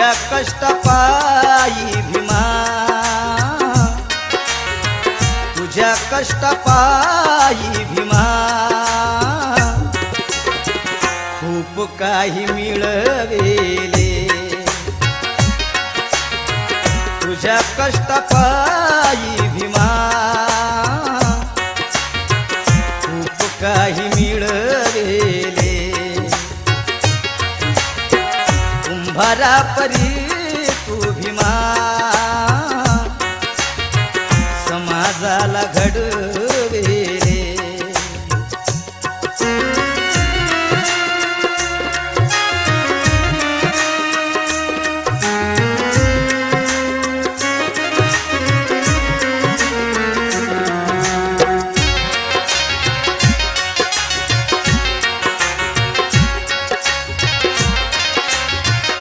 तुझ्या कष्टपायी भीमा, तुझ्या कष्टपायी भीमा, खूप काही मिळविले. तुझ्या कष्टपायी भीमा, खूप काही मिळविले. कुंभारा परी तू भीमा,